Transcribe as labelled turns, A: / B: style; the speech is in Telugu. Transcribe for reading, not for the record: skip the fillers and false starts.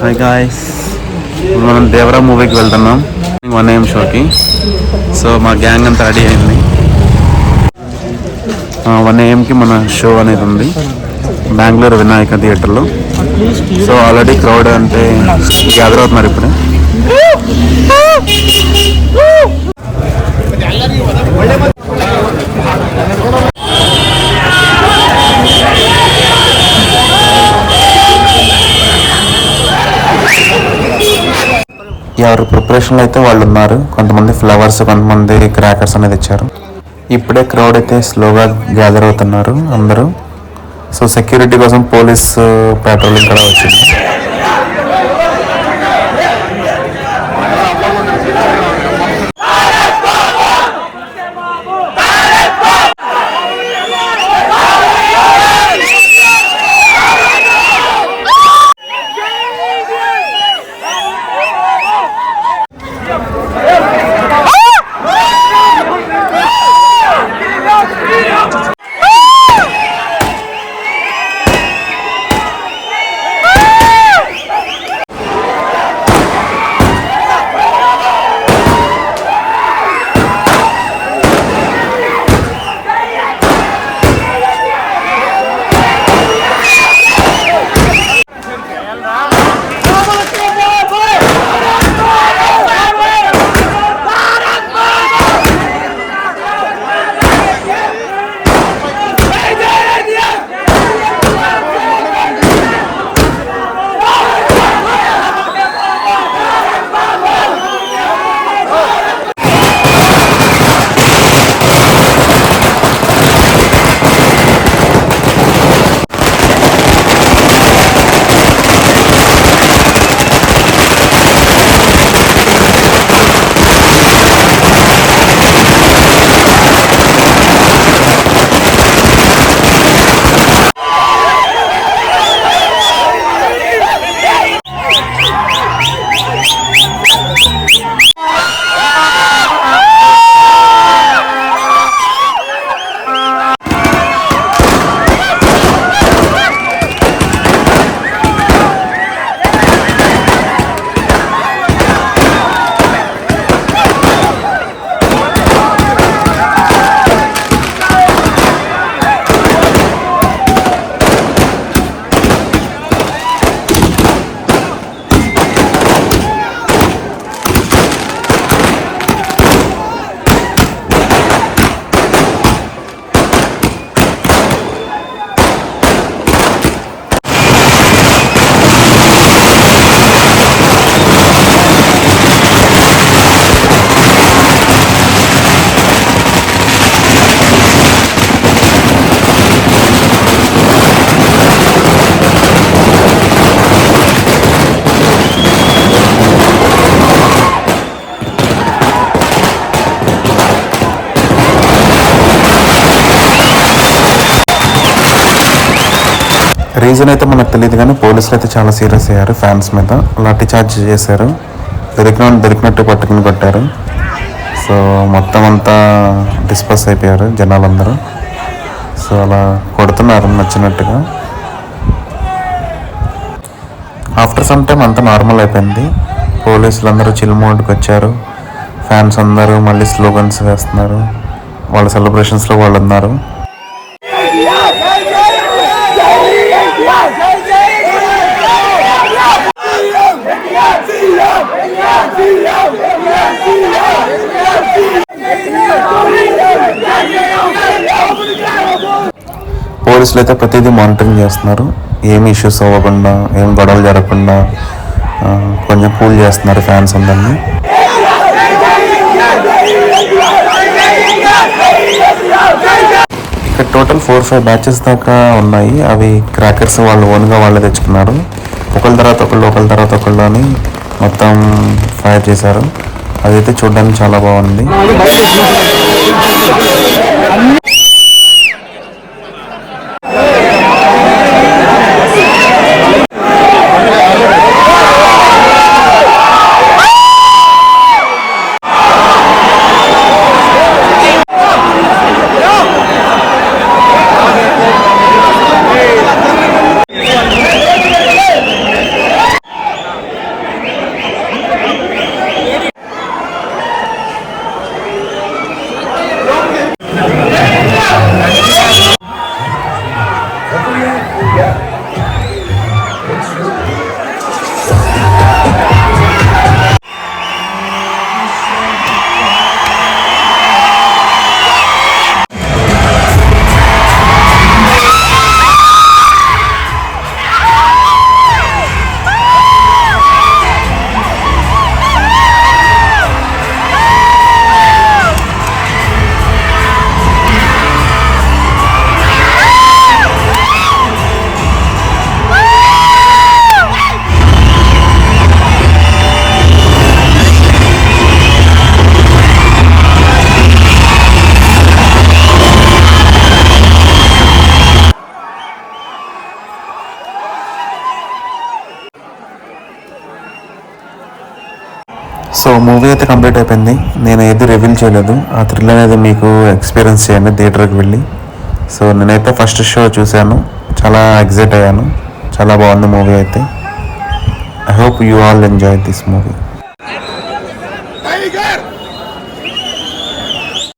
A: హాయ్ గాయ్స్, మనం దేవరా మూవీకి వెళ్తున్నాం 1 AM షోకి. సో మా గ్యాంగ్ అంతా రెడీ అయింది. 1 AMకి మన షో అనేది ఉంది బెంగళూరు వినాయక థియేటర్లో. సో ఆల్రెడీ క్రౌడ్ అంటే గ్యాదర్ అవుతున్నారు ఇప్పుడు. ఎవరు ప్రిపరేషన్లో అయితే వాళ్ళు ఉన్నారు. కొంతమంది ఫ్లవర్స్, కొంతమంది క్రాకర్స్ అనేది ఇచ్చారు. ఇప్పుడే క్రౌడ్ అయితే స్లోగా గ్యాదర్ అవుతున్నారు అందరూ. సో సెక్యూరిటీ కోసం పోలీస్ పెట్రోలింగ్ కూడా వచ్చింది. రీజన్ అయితే మనకు తెలియదు కానీ పోలీసులు అయితే చాలా సీరియస్ అయ్యారు. ఫ్యాన్స్ మీద లాఠీ చార్జ్ చేశారు. దొరికినట్టు పట్టుకుని కొట్టారు. సో మొత్తం అంతా డిస్పర్స్ అయిపోయారు జనాలందరూ. సో అలా కొడుతున్నారు నచ్చినట్టుగా. ఆఫ్టర్ సమ్ టైం అంతా నార్మల్ అయిపోయింది. పోలీసులు అందరూ చిల్ మోడ్కి వచ్చారు. ఫ్యాన్స్ అందరూ మళ్ళీ స్లోగన్స్ వేస్తున్నారు. వాళ్ళ సెలబ్రేషన్స్లో వాళ్ళు ఉన్నారు. పోలీసులు అయితే ప్రతిదీ మానిటరింగ్ చేస్తున్నారు. ఏమి ఇష్యూస్ అవ్వకుండా, ఏం గొడవలు జరగకుండా కొంచెం కూల్ చేస్తున్నారు ఫ్యాన్స్ అందరినీ. ఇక్కడ టోటల్ 4-5 బ్యాచెస్ దాకా ఉన్నాయి. అవి క్రాకర్స్ వాళ్ళు ఓన్గా వాళ్ళే తెచ్చుకున్నారు. ఒకళ్ళ తర్వాత ఒకళ్ళు అని మొత్తం ఫైర్ చేశారు. అదైతే చూడడానికి చాలా బాగుంది. సో మూవీ అయితే కంప్లీట్ అయిపోయింది. నేను ఏది రివీల్ చేయలేదు. ఆ థ్రిల్ అనేది మీకు ఎక్స్పీరియన్స్ చేయండి థియేటర్కి వెళ్ళి. సో నేనైతే ఫస్ట్ షో చూశాను, చాలా ఎగ్జైట్ అయ్యాను. చాలా బాగుంది మూవీ అయితే. I hope you all enjoy this movie.